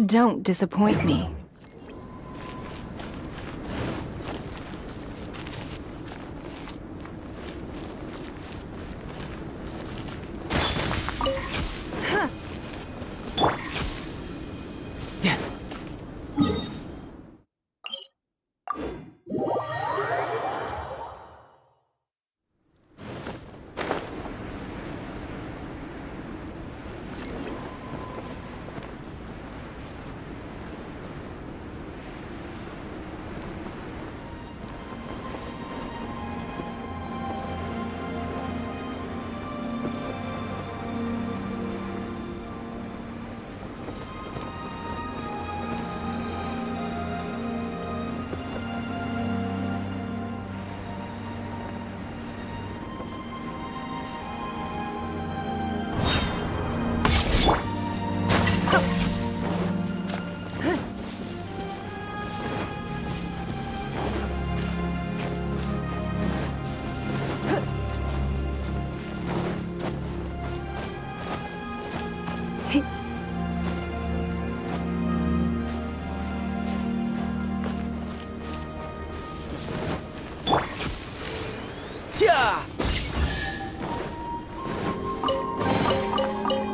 Don't disappoint me.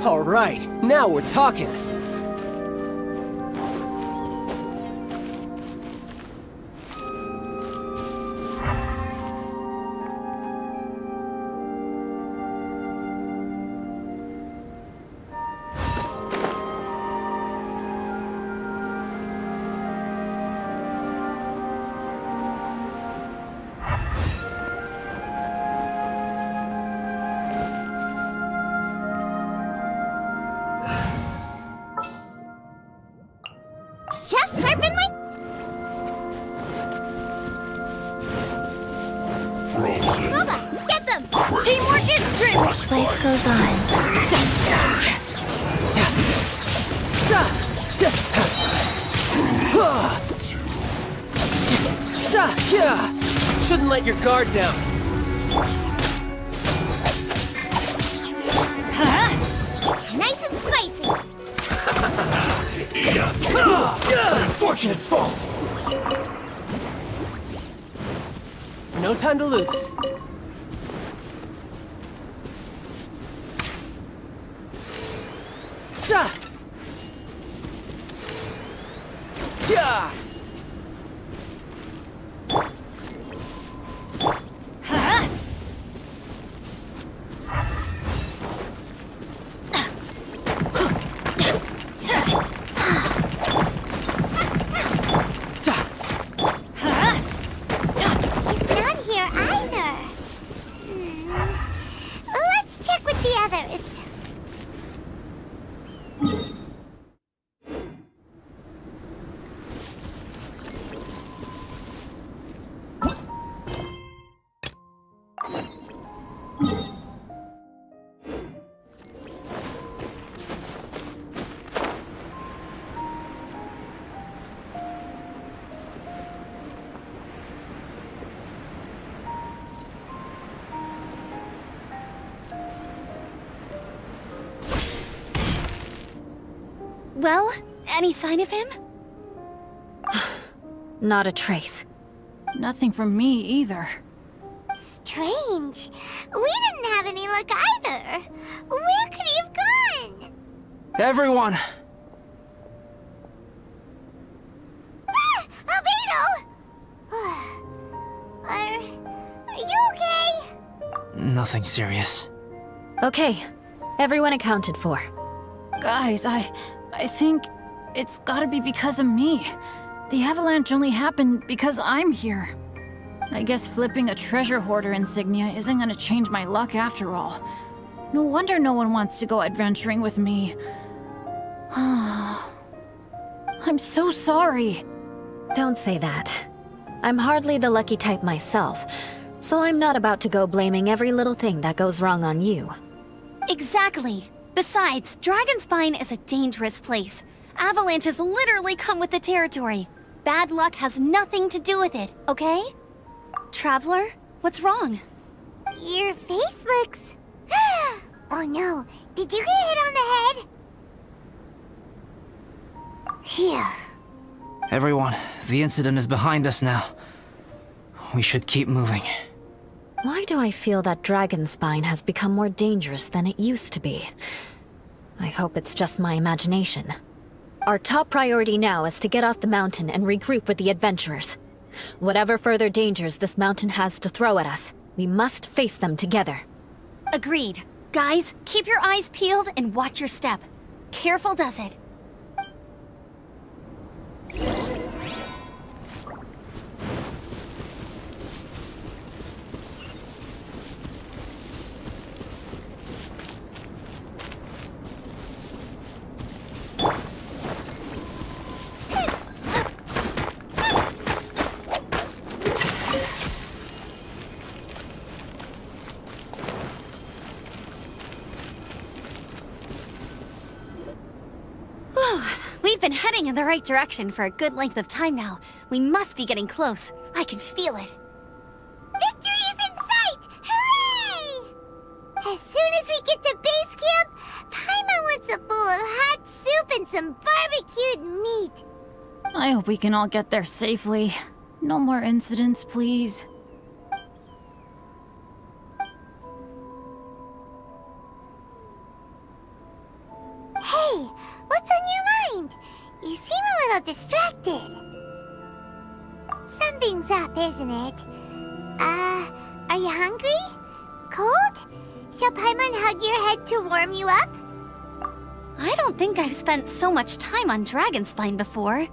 All right, now we're talking. Just sharpen my... Boba, get them! Teamwork is true! Life goes on. Shouldn't let your guard down. Nice and spicy! Yes. Unfortunate fault. No time to lose. Yeah. He's not here either! Well, any sign of him? Not a trace. Nothing from me either. Strange. We didn't have any luck either. Where could he have gone? Everyone! Ah! Albedo! Are you okay? Nothing serious. Okay, everyone accounted for. Guys, I think it's gotta be because of me. The avalanche only happened because I'm here. I guess flipping a treasure hoarder insignia isn't gonna change my luck after all. No wonder no one wants to go adventuring with me. I'm so sorry. Don't say that. I'm hardly the lucky type myself, so I'm not about to go blaming every little thing that goes wrong on you. Exactly. Besides, Dragonspine is a dangerous place. Avalanches literally come with the territory. Bad luck has nothing to do with it, okay? Traveler, what's wrong? Your face looks... Oh no, did you get hit on the head? Here. Everyone, the incident is behind us now. We should keep moving. Why do I feel that Dragonspine has become more dangerous than it used to be? I hope it's just my imagination. Our top priority now is to get off the mountain and regroup with the adventurers. Whatever further dangers this mountain has to throw at us, we must face them together. Agreed. Guys, keep your eyes peeled and watch your step. Careful does it. We've been heading in the right direction for a good length of time now. We must be getting close. I can feel it. Victory is in sight! Hooray! As soon as we get to base camp, Paimon wants a bowl of hot soup and some barbecued meat. I hope we can all get there safely. No more incidents, please. Hey, what's on your mind? You seem a little distracted. Something's up, isn't it? Are you hungry? Cold? Shall Paimon hug your head to warm you up? I don't think I've spent so much time on Dragonspine before.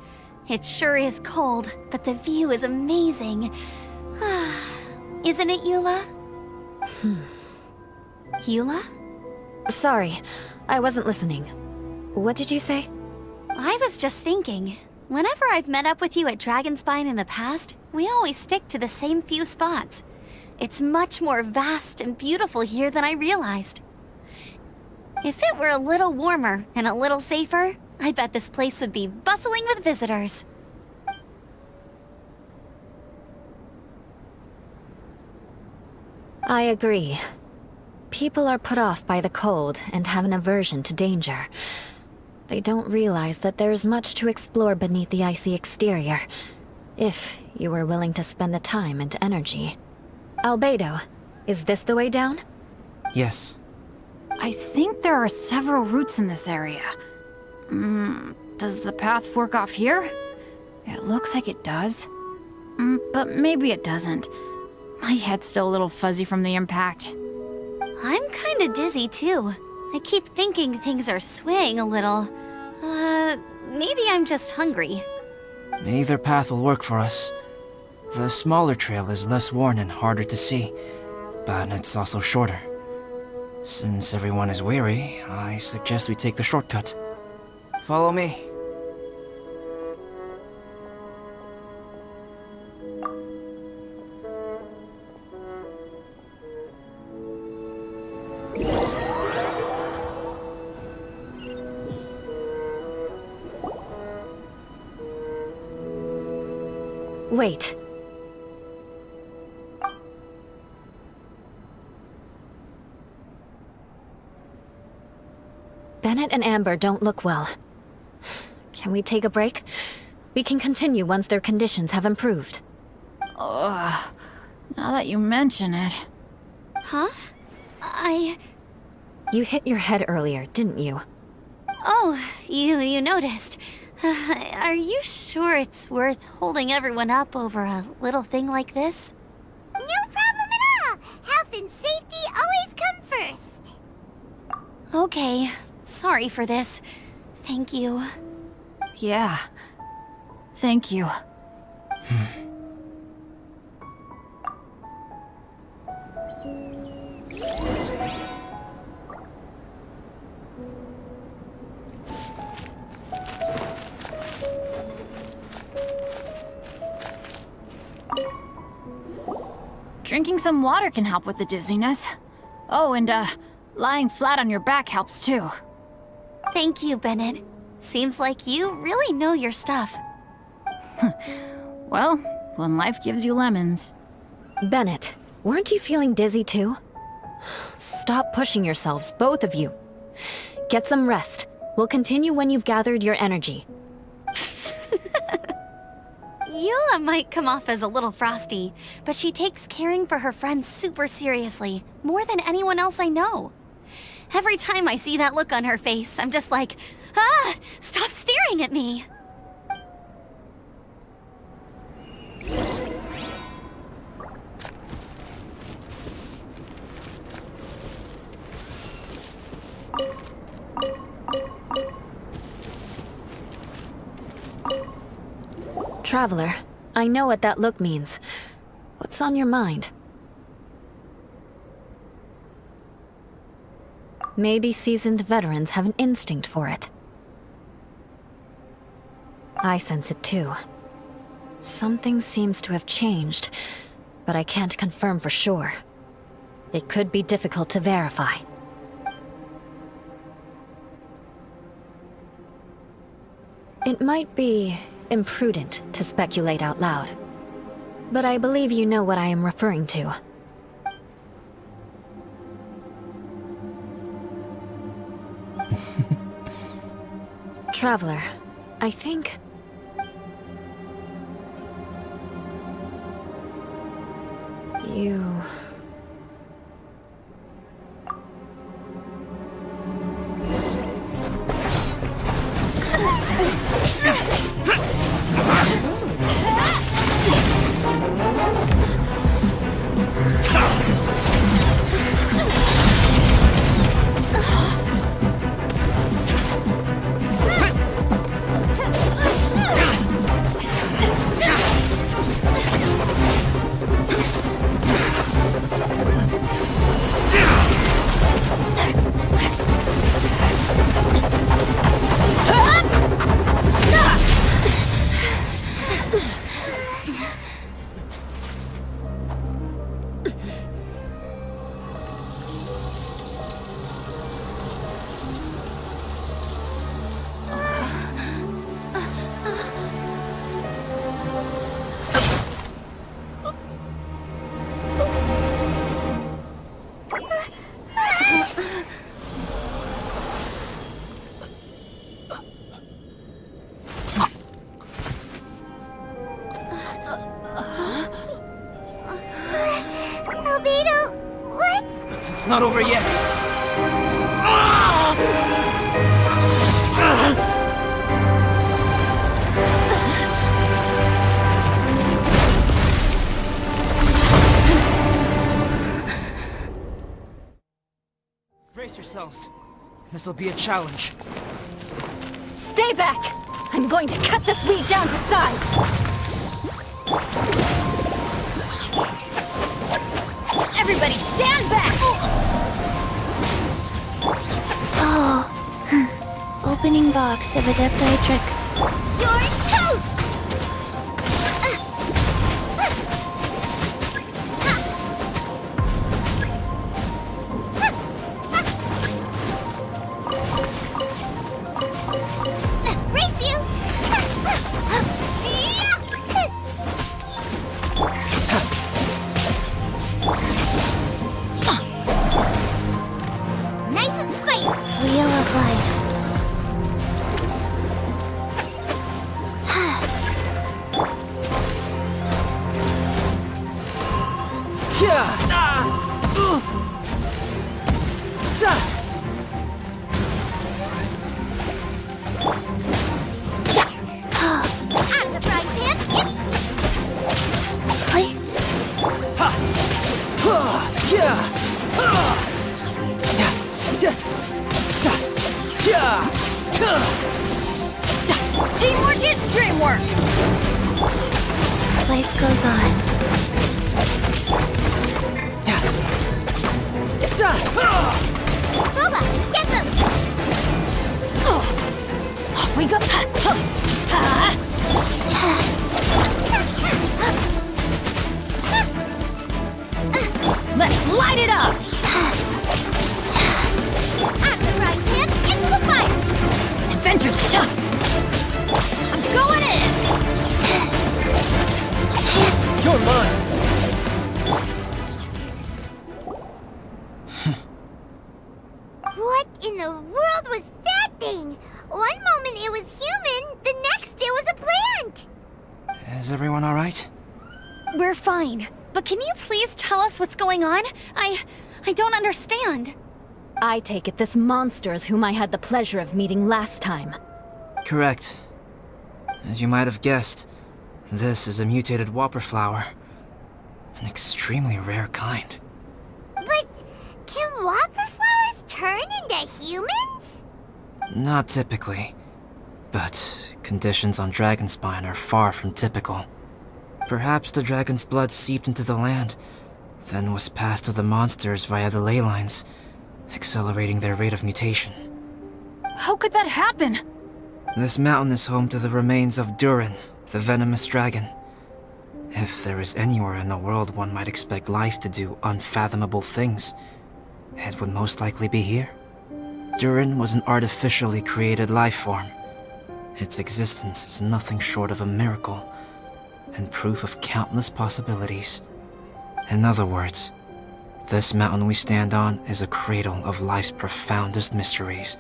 It sure is cold, but the view is amazing. Isn't it, Eula? Eula? Sorry, I wasn't listening. What did you say? I was just thinking, whenever I've met up with you at Dragonspine in the past, we always stick to the same few spots. It's much more vast and beautiful here than I realized. If it were a little warmer and a little safer, I bet this place would be bustling with visitors. I agree. People are put off by the cold and have an aversion to danger. They don't realize that there's much to explore beneath the icy exterior, if you were willing to spend the time and energy. Albedo, is this the way down? Yes. I think there are several routes in this area. Does the path fork off here? It looks like it does. But maybe it doesn't. My head's still a little fuzzy from the impact. I'm kinda dizzy too. I keep thinking things are swaying a little. Maybe I'm just hungry. Either path will work for us. The smaller trail is less worn and harder to see, but it's also shorter. Since everyone is weary, I suggest we take the shortcut. Follow me. Wait. Bennett and Amber don't look well. Can we take a break? We can continue once their conditions have improved. Ugh. Now that you mention it. Huh? You hit your head earlier, didn't you? Oh, you noticed. Are you sure it's worth holding everyone up over a little thing like this? No problem at all! Health and safety always come first! Okay, sorry for this. Thank you. Yeah. Thank you. Drinking some water can help with the dizziness. Oh, and lying flat on your back helps too. Thank you, Bennett. Seems like you really know your stuff. Well, when life gives you lemons. Bennett, weren't you feeling dizzy too? Stop pushing yourselves, both of you. Get some rest. We'll continue when you've gathered your energy. Yula might come off as a little frosty, but she takes caring for her friends super seriously, more than anyone else I know. Every time I see that look on her face, I'm just like, ah, stop staring at me. Traveler, I know what that look means. What's on your mind? Maybe seasoned veterans have an instinct for it. I sense it too. Something seems to have changed, but I can't confirm for sure. It could be difficult to verify. It might be imprudent to speculate out loud, but I believe you know what I am referring to. Traveler, I think... you... It's not over yet. Brace yourselves. This'll be a challenge. Stay back! I'm going to cut this weed down to size! Everybody stand back! Oh. Opening box of Adepti tricks. You're toast! Race you! Nice and spicy! Wheel of life. Out of the frying pan. Teamwork is dreamwork! Life goes on. Boba, get them! Off we go! Let's light it up! Out of the frying pan, into the fire! Adventures! I'm going in! You're mine. What in the world was that thing? One moment it was human, the next it was a plant! Is everyone alright? We're fine, but can you please tell us what's going on? I don't understand. I take it this monster is whom I had the pleasure of meeting last time. Correct. As you might have guessed, this is a mutated whopper flower. An extremely rare kind. But can whopper flowers turn into humans? Not typically, but conditions on Dragonspine are far from typical. Perhaps the dragon's blood seeped into the land, then was passed to the monsters via the ley lines, accelerating their rate of mutation. How could that happen? This mountain is home to the remains of Durin, the venomous dragon. If there is anywhere in the world one might expect life to do unfathomable things, it would most likely be here. Durin was an artificially created life form. Its existence is nothing short of a miracle, and proof of countless possibilities. In other words, this mountain we stand on is a cradle of life's profoundest mysteries.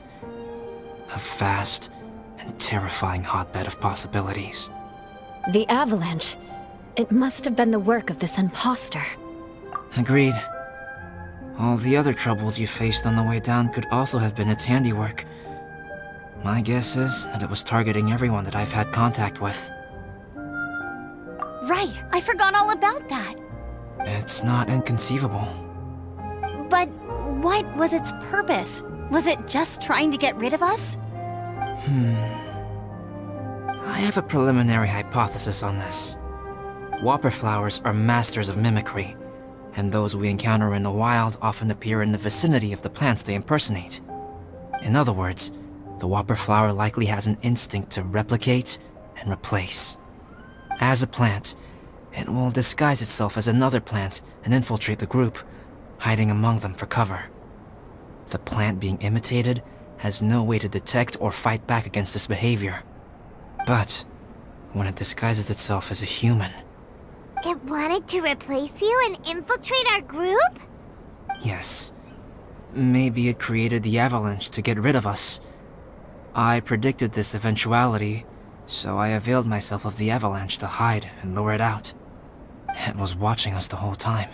A vast and terrifying hotbed of possibilities. The avalanche. It must have been the work of this imposter. Agreed. All the other troubles you faced on the way down could also have been its handiwork. My guess is that it was targeting everyone that I've had contact with. Right, I forgot all about that. It's not inconceivable. But what was its purpose? Was it just trying to get rid of us? I have a preliminary hypothesis on this. Whopper flowers are masters of mimicry, and those we encounter in the wild often appear in the vicinity of the plants they impersonate. In other words, the whopper flower likely has an instinct to replicate and replace. As a plant, it will disguise itself as another plant and infiltrate the group, hiding among them for cover. The plant being imitated has no way to detect or fight back against this behavior. But when it disguises itself as a human... It wanted to replace you and infiltrate our group? Yes. Maybe it created the avalanche to get rid of us. I predicted this eventuality, so I availed myself of the avalanche to hide and lure it out. It was watching us the whole time,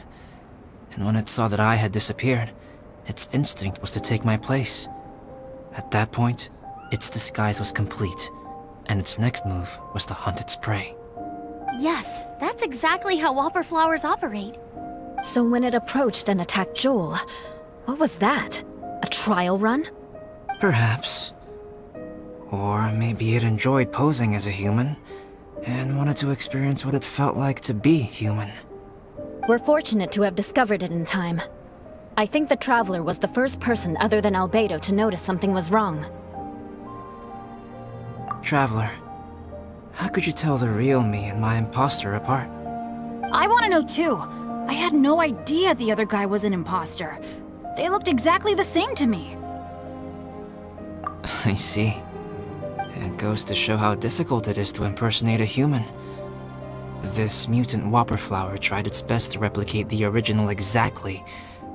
and when it saw that I had disappeared, its instinct was to take my place. At that point, its disguise was complete, and its next move was to hunt its prey. Yes, that's exactly how whopper flowers operate. So when it approached and attacked Joel, what was that? A trial run? Perhaps. Or maybe it enjoyed posing as a human, and wanted to experience what it felt like to be human. We're fortunate to have discovered it in time. I think the Traveler was the first person other than Albedo to notice something was wrong. Traveler, how could you tell the real me and my imposter apart? I want to know too. I had no idea the other guy was an imposter. They looked exactly the same to me. I see. It goes to show how difficult it is to impersonate a human. This mutant whopper flower tried its best to replicate the original exactly,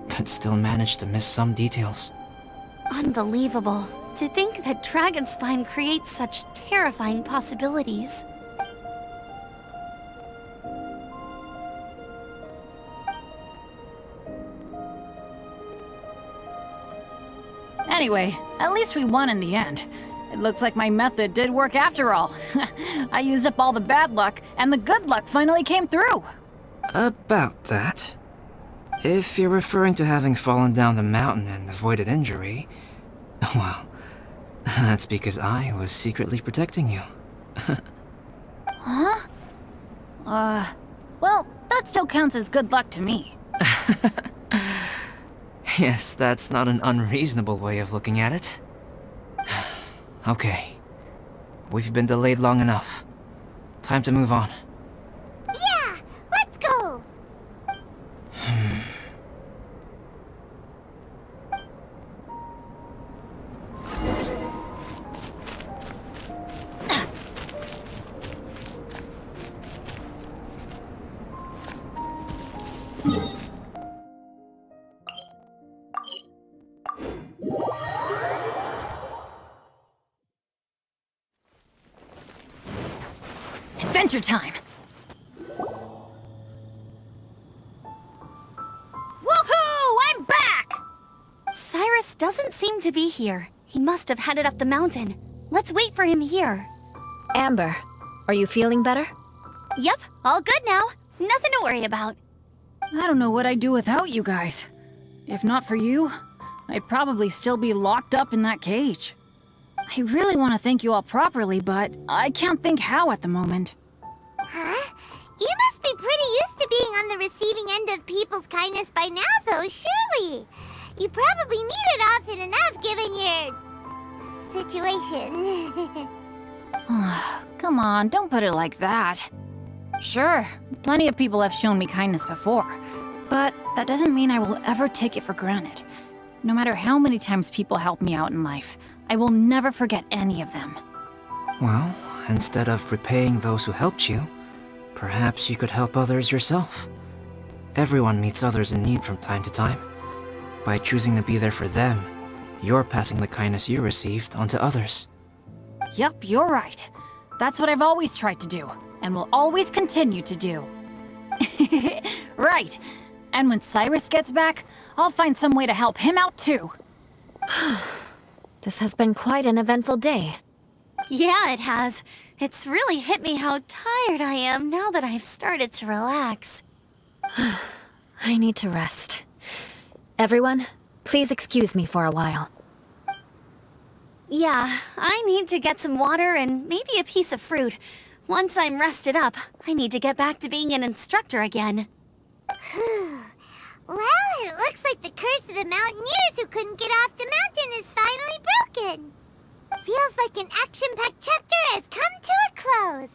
but still managed to miss some details. Unbelievable. To think that Dragonspine creates such terrifying possibilities. Anyway, at least we won in the end. It looks like my method did work after all. I used up all the bad luck, and the good luck finally came through. About that. If you're referring to having fallen down the mountain and avoided injury, well, that's because I was secretly protecting you. Huh? Well, that still counts as good luck to me. Yes, that's not an unreasonable way of looking at it. Okay. We've been delayed long enough. Time to move on. Yeah, let's go! Adventure time! Woohoo! I'm back! Cyrus doesn't seem to be here. He must have headed up the mountain. Let's wait for him here. Amber, are you feeling better? Yep, all good now. Nothing to worry about. I don't know what I'd do without you guys. If not for you, I'd probably still be locked up in that cage. I really want to thank you all properly, but I can't think how at the moment. Huh? You must be pretty used to being on the receiving end of people's kindness by now, though, surely. You probably need it often enough given your situation. Come on, don't put it like that. Sure, plenty of people have shown me kindness before, but that doesn't mean I will ever take it for granted. No matter how many times people help me out in life, I will never forget any of them. Well, instead of repaying those who helped you, perhaps you could help others yourself. Everyone meets others in need from time to time. By choosing to be there for them, you're passing the kindness you received onto others. Yup, you're right. That's what I've always tried to do, and will always continue to do. Right. And when Cyrus gets back, I'll find some way to help him out too. This has been quite an eventful day. Yeah, it has. It's really hit me how tired I am now that I've started to relax. I need to rest. Everyone, please excuse me for a while. Yeah, I need to get some water and maybe a piece of fruit. Once I'm rested up, I need to get back to being an instructor again. Well, it looks like the curse of the mountaineers who couldn't get off the mountain is finally broken. Feels like an action-packed chapter has come to a close.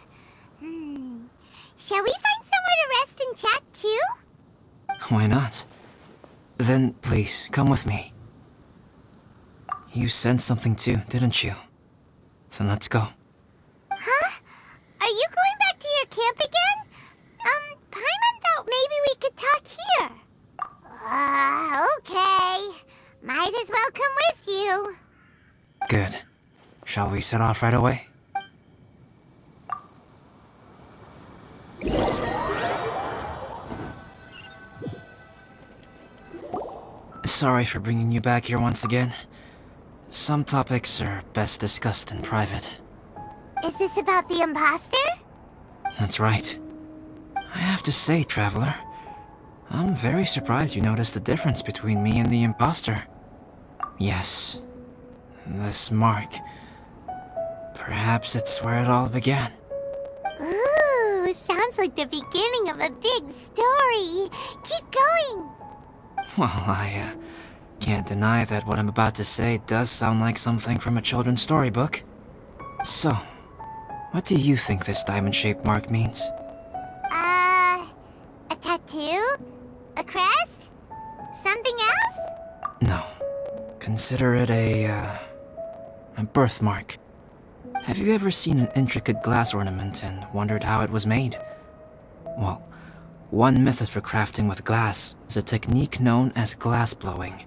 Shall we find somewhere to rest and chat too? Why not? Then please, come with me. You sensed something too, didn't you? Then let's go. Huh? Are you going back to your camp again? Paimon thought maybe we could talk here. Okay. Might as well come with you. Good. Shall we set off right away? Sorry for bringing you back here once again. Some topics are best discussed in private. Is this about the imposter? That's right. I have to say, Traveler, I'm very surprised you noticed the difference between me and the imposter. Yes, this mark. Perhaps it's where it all began. Ooh, sounds like the beginning of a big story. Keep going. Well, I can't deny that what I'm about to say does sound like something from a children's storybook. So, what do you think this diamond-shaped mark means? A tattoo? A crest? Something else? No. Consider it a birthmark. Have you ever seen an intricate glass ornament and wondered how it was made? Well, one method for crafting with glass is a technique known as glass blowing.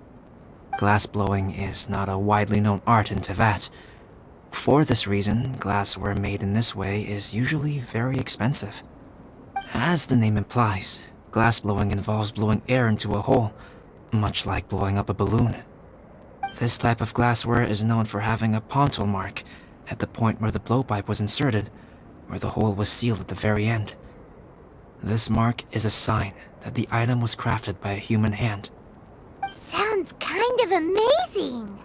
Glass blowing is not a widely known art in Teyvat. For this reason, glassware made in this way is usually very expensive. As the name implies, glass blowing involves blowing air into a hole, much like blowing up a balloon. This type of glassware is known for having a pontil mark at the point where the blowpipe was inserted, where the hole was sealed at the very end. This mark is a sign that the item was crafted by a human hand. Sounds kind of amazing.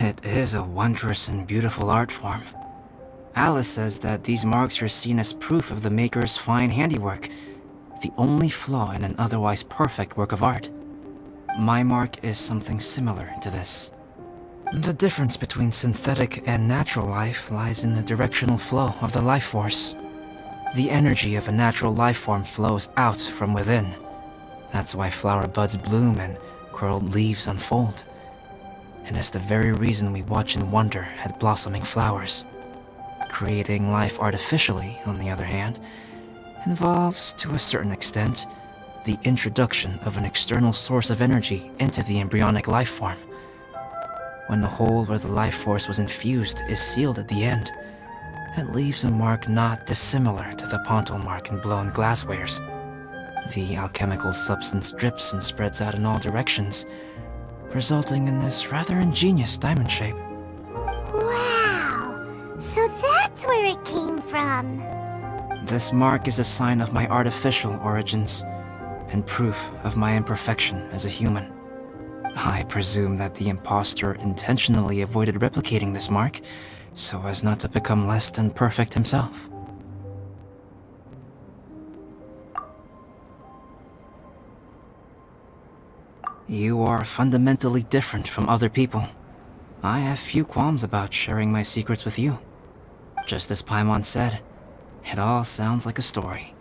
It is a wondrous and beautiful art form. Alice says that these marks are seen as proof of the maker's fine handiwork, the only flaw in an otherwise perfect work of art. My mark is something similar to this. The difference between synthetic and natural life lies in the directional flow of the life force. The energy of a natural life form flows out from within. That's why flower buds bloom and curled leaves unfold. And it's the very reason we watch and wonder at blossoming flowers. Creating life artificially, on the other hand, involves, to a certain extent, the introduction of an external source of energy into the embryonic life form. When the hole where the life force was infused is sealed at the end, it leaves a mark not dissimilar to the pontil mark in blown glasswares. The alchemical substance drips and spreads out in all directions, resulting in this rather ingenious diamond shape. Wow! So that's where it came from. This mark is a sign of my artificial origins, and proof of my imperfection as a human. I presume that the impostor intentionally avoided replicating this mark, so as not to become less than perfect himself. You are fundamentally different from other people. I have few qualms about sharing my secrets with you. Just as Paimon said, it all sounds like a story.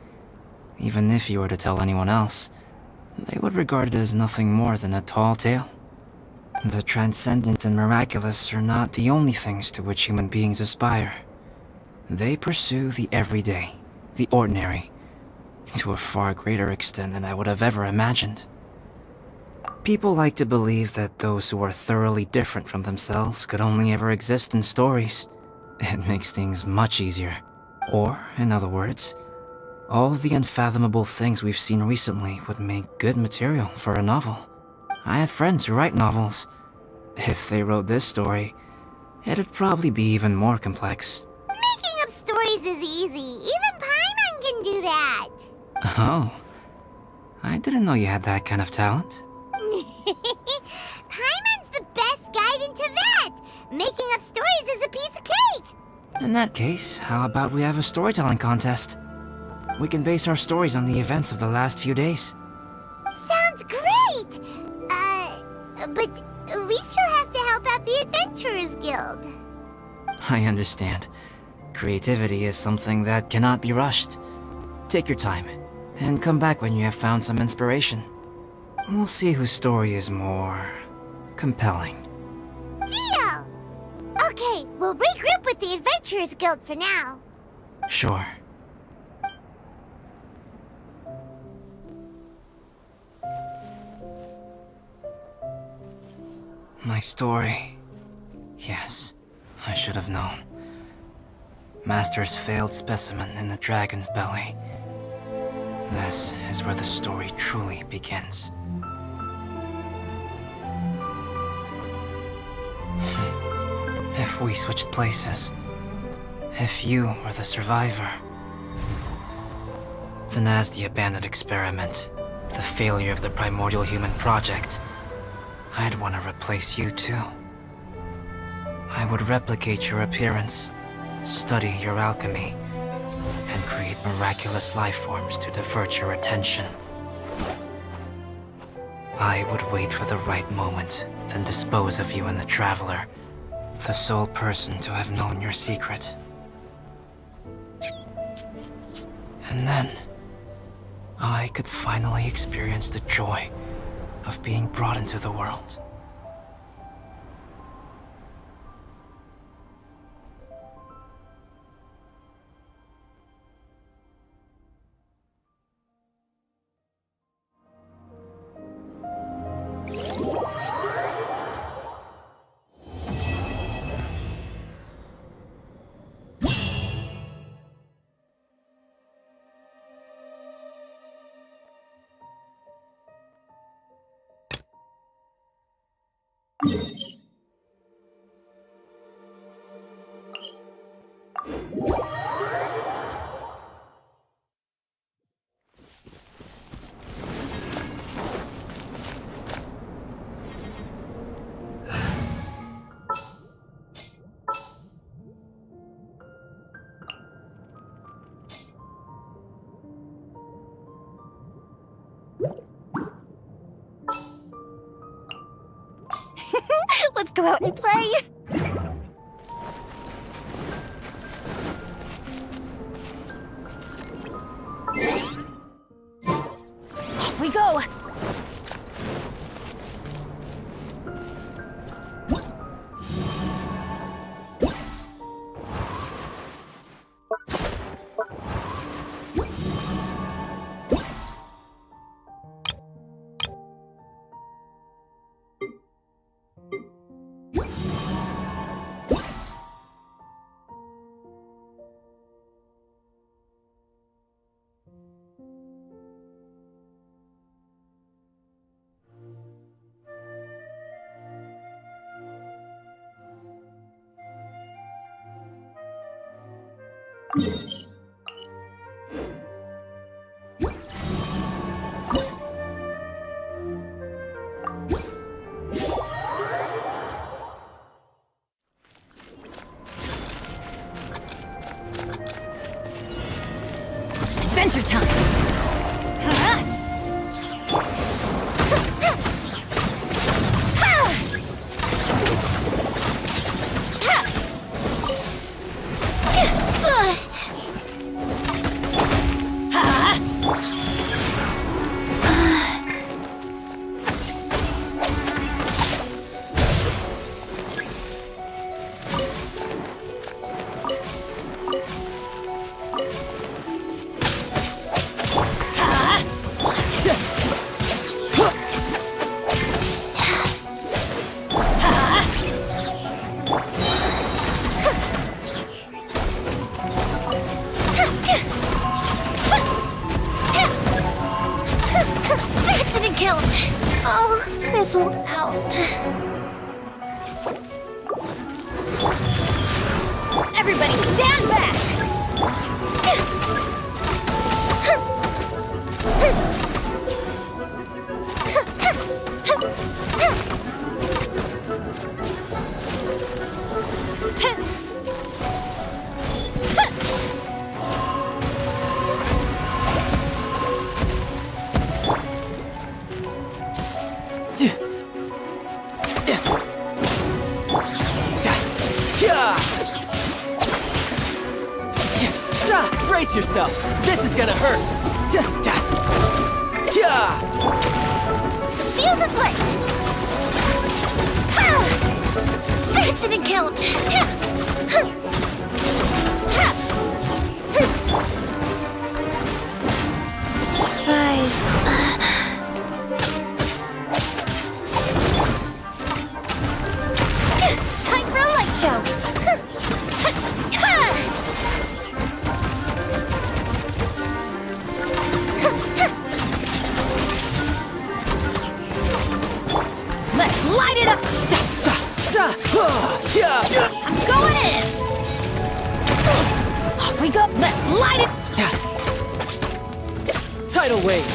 Even if you were to tell anyone else, they would regard it as nothing more than a tall tale. The transcendent and miraculous are not the only things to which human beings aspire. They pursue the everyday, the ordinary, to a far greater extent than I would have ever imagined. People like to believe that those who are thoroughly different from themselves could only ever exist in stories. It makes things much easier. Or, in other words, all the unfathomable things we've seen recently would make good material for a novel. I have friends who write novels. If they wrote this story, it'd probably be even more complex. Making up stories is easy. Even Paimon can do that. Oh, I didn't know you had that kind of talent. Paimon's the best guide into that. Making up stories is a piece of cake. In that case, how about we have a storytelling contest? We can base our stories on the events of the last few days. Sounds great. But we still have to help out the Adventurers Guild. I understand. Creativity is something that cannot be rushed. Take your time, and come back when you have found some inspiration. We'll see whose story is more compelling. Deal! Okay, we'll regroup with the Adventurers Guild for now. Sure. My story. Yes, I should have known. Master's failed specimen in the dragon's belly. This is where the story truly begins. If we switched places, if you were the survivor, then as the abandoned experiment, the failure of the primordial human project, I'd want to replace you too. I would replicate your appearance, study your alchemy, and create miraculous life forms to divert your attention. I would wait for the right moment, then dispose of you and the Traveler, the sole person to have known your secret. And then, I could finally experience the joy of being brought into the world. Let's go out and play! Off we go! Adventure time! That didn't count! Oh, fizzled out. Everybody stand back! Brace yourself! This is gonna hurt! The fuse is lit! That didn't count! Rise. Time for a light show! Let's light it up! I'm going in! Off we go! Let's light it! Tidal wave!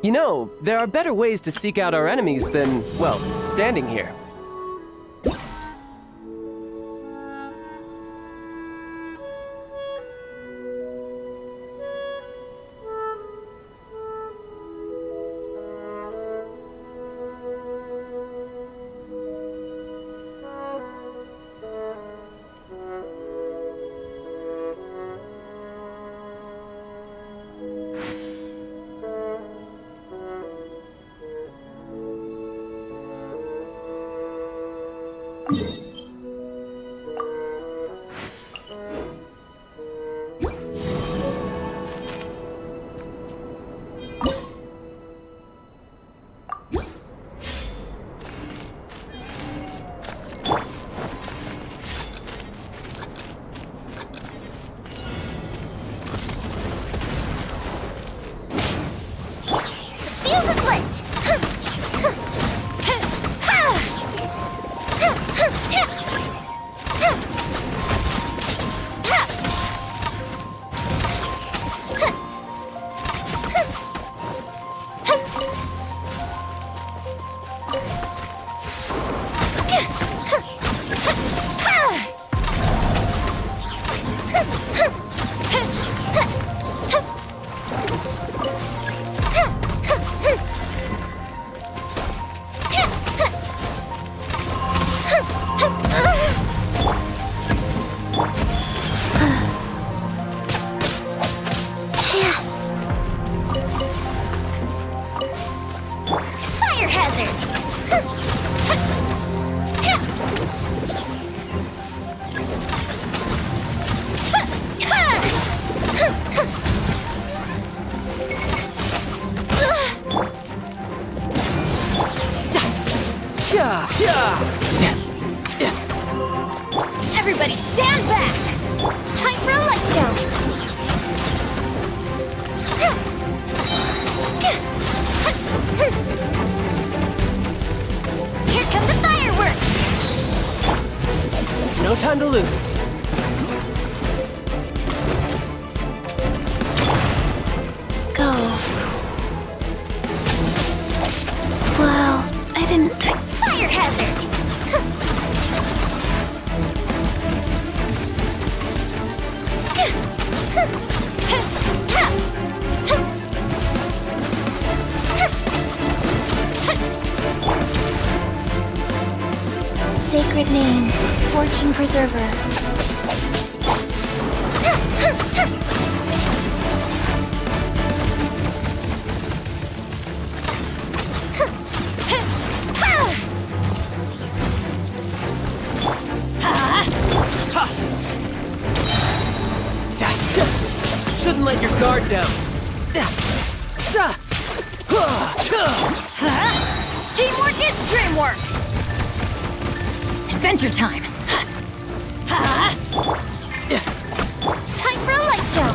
You know, there are better ways to seek out our enemies than, well, standing here. Fuse is lit! Fire hazard! Everybody stand back! Time for a light show! Here come the fireworks! No time to lose. Go. Wow, I didn't... Fire hazard! Sacred name, fortune preserver. Shouldn't let your guard down. Teamwork is dreamwork! Adventure time! Time for a light show!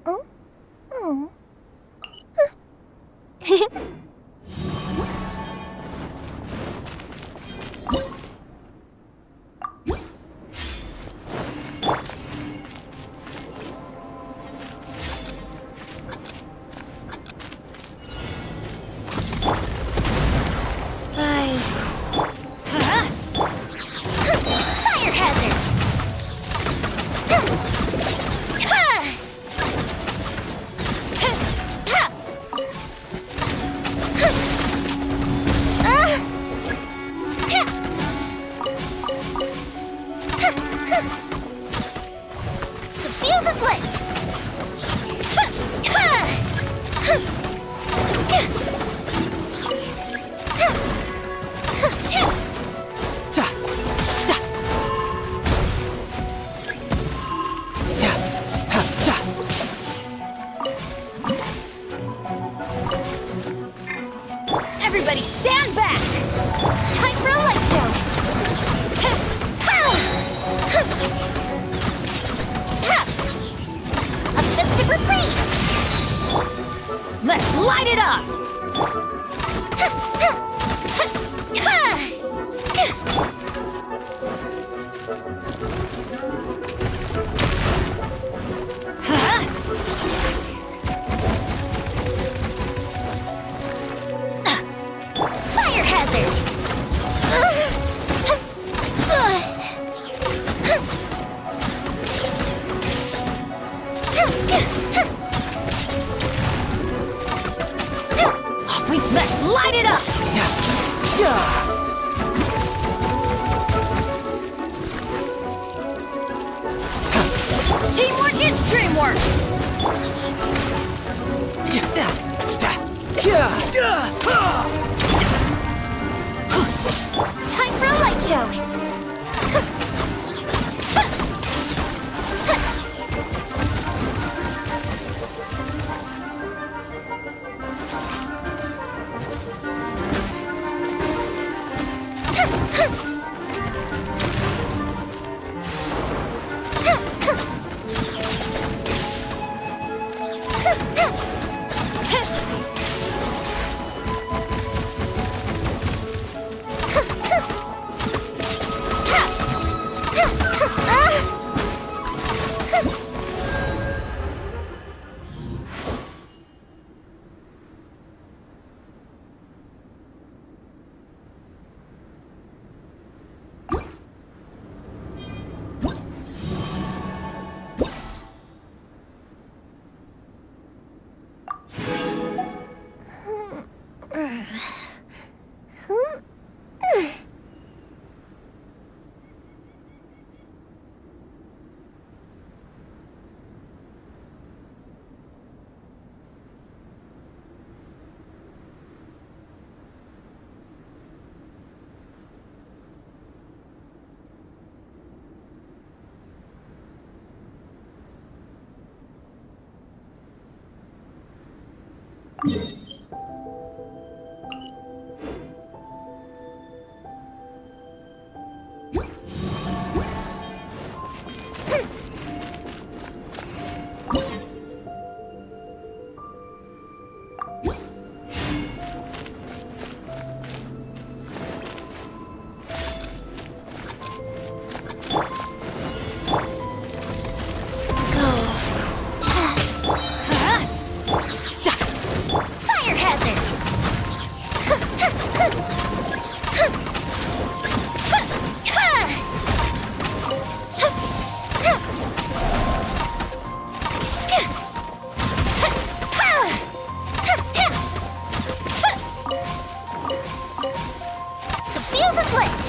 Oh? Oh. Rise. Fire hazard! The fuse is lit! Everybody stand back! Time for a light show! A festive reprise! Let's light it up! Fire hazard! Let's light it up! Teamwork is dreamwork! Time for a light show! Fire hazard! The fuse is lit!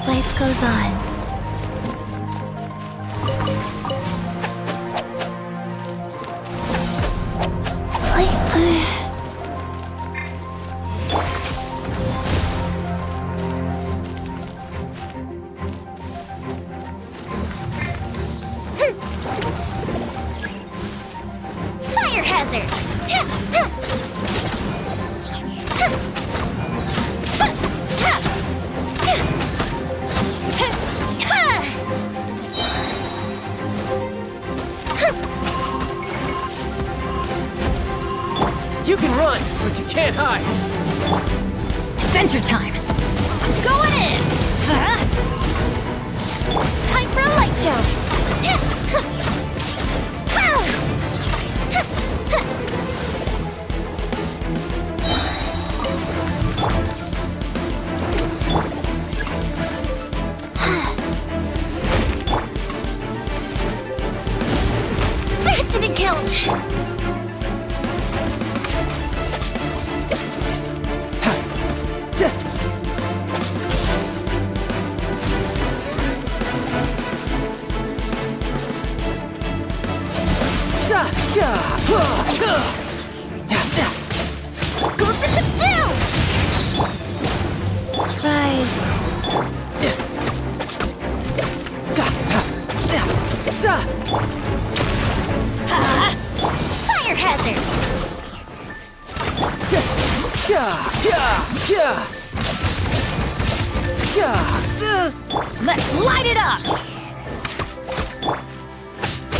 Life goes on. Fire hazard! You can run, but you can't hide. Adventure time! I'm going in! Time for a light show! That didn't count! Go bishop down! goes. Fire hazard! Let's light it up!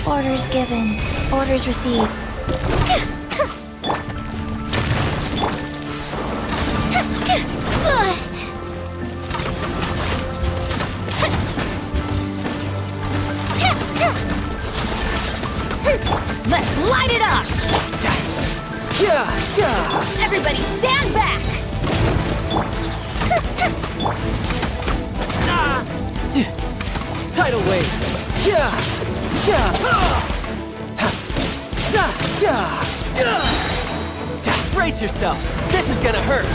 Orders given. Orders received. Let's light it up! Everybody stand back! Tidal wave. Brace yourself. This is gonna hurt.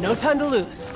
No time to lose.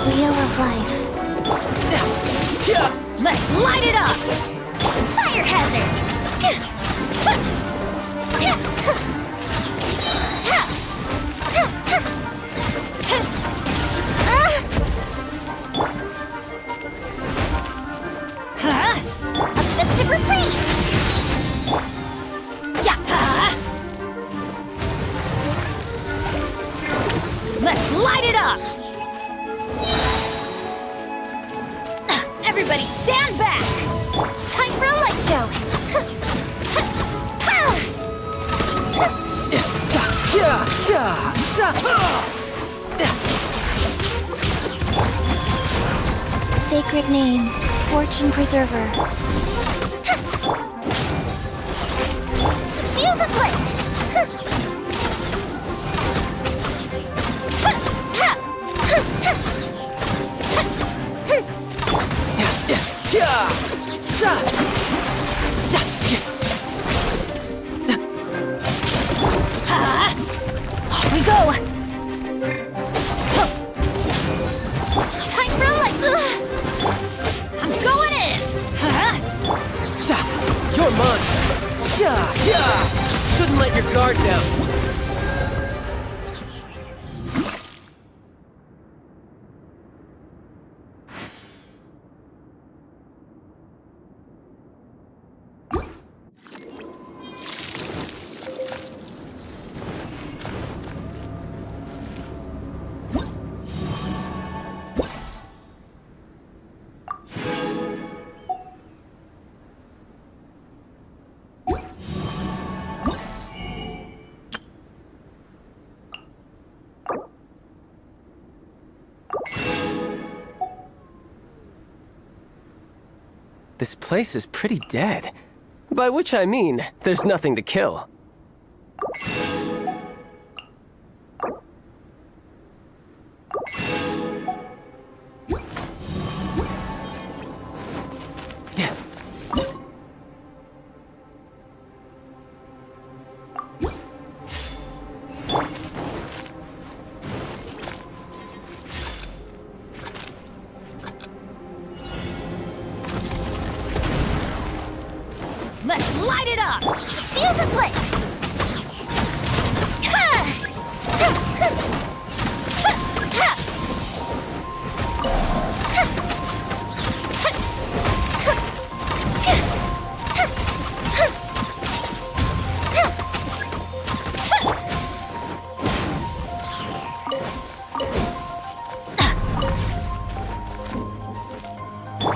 Wheel of life. Let's light it up! Fire hazard! A festive reprise! Let's light it up! Everybody stand back! Time for a light show! Sacred name, fortune preserver. The fuse is lit! guard down. This place is pretty dead. By which I mean, there's nothing to kill. Yeah. Let's light it up! The fuse is lit!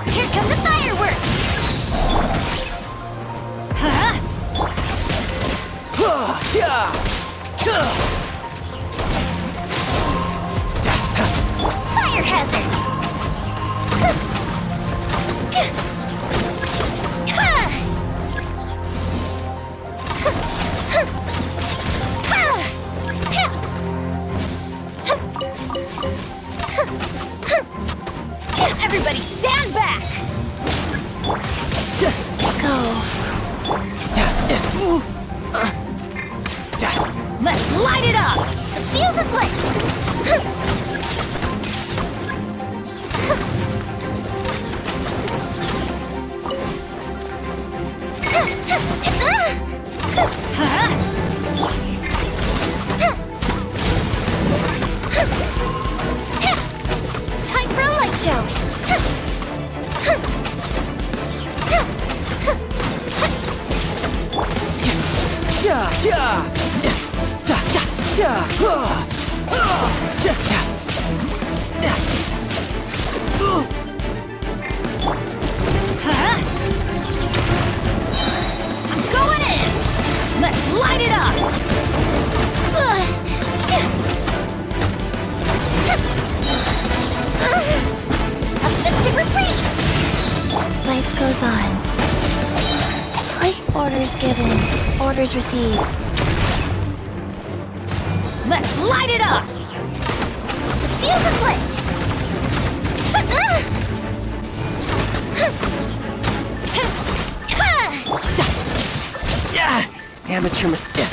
Here come the fireworks! Huh? Fire hazard! Everybody stand back! Go. Let's light it up! The fuse is lit! Huh? Time for a light show! Huh? I'm going in! Let's light it up! Effective reprise! Life goes on. Like orders given, orders received. Let's light it up! The fuse is lit! Amateur mistake.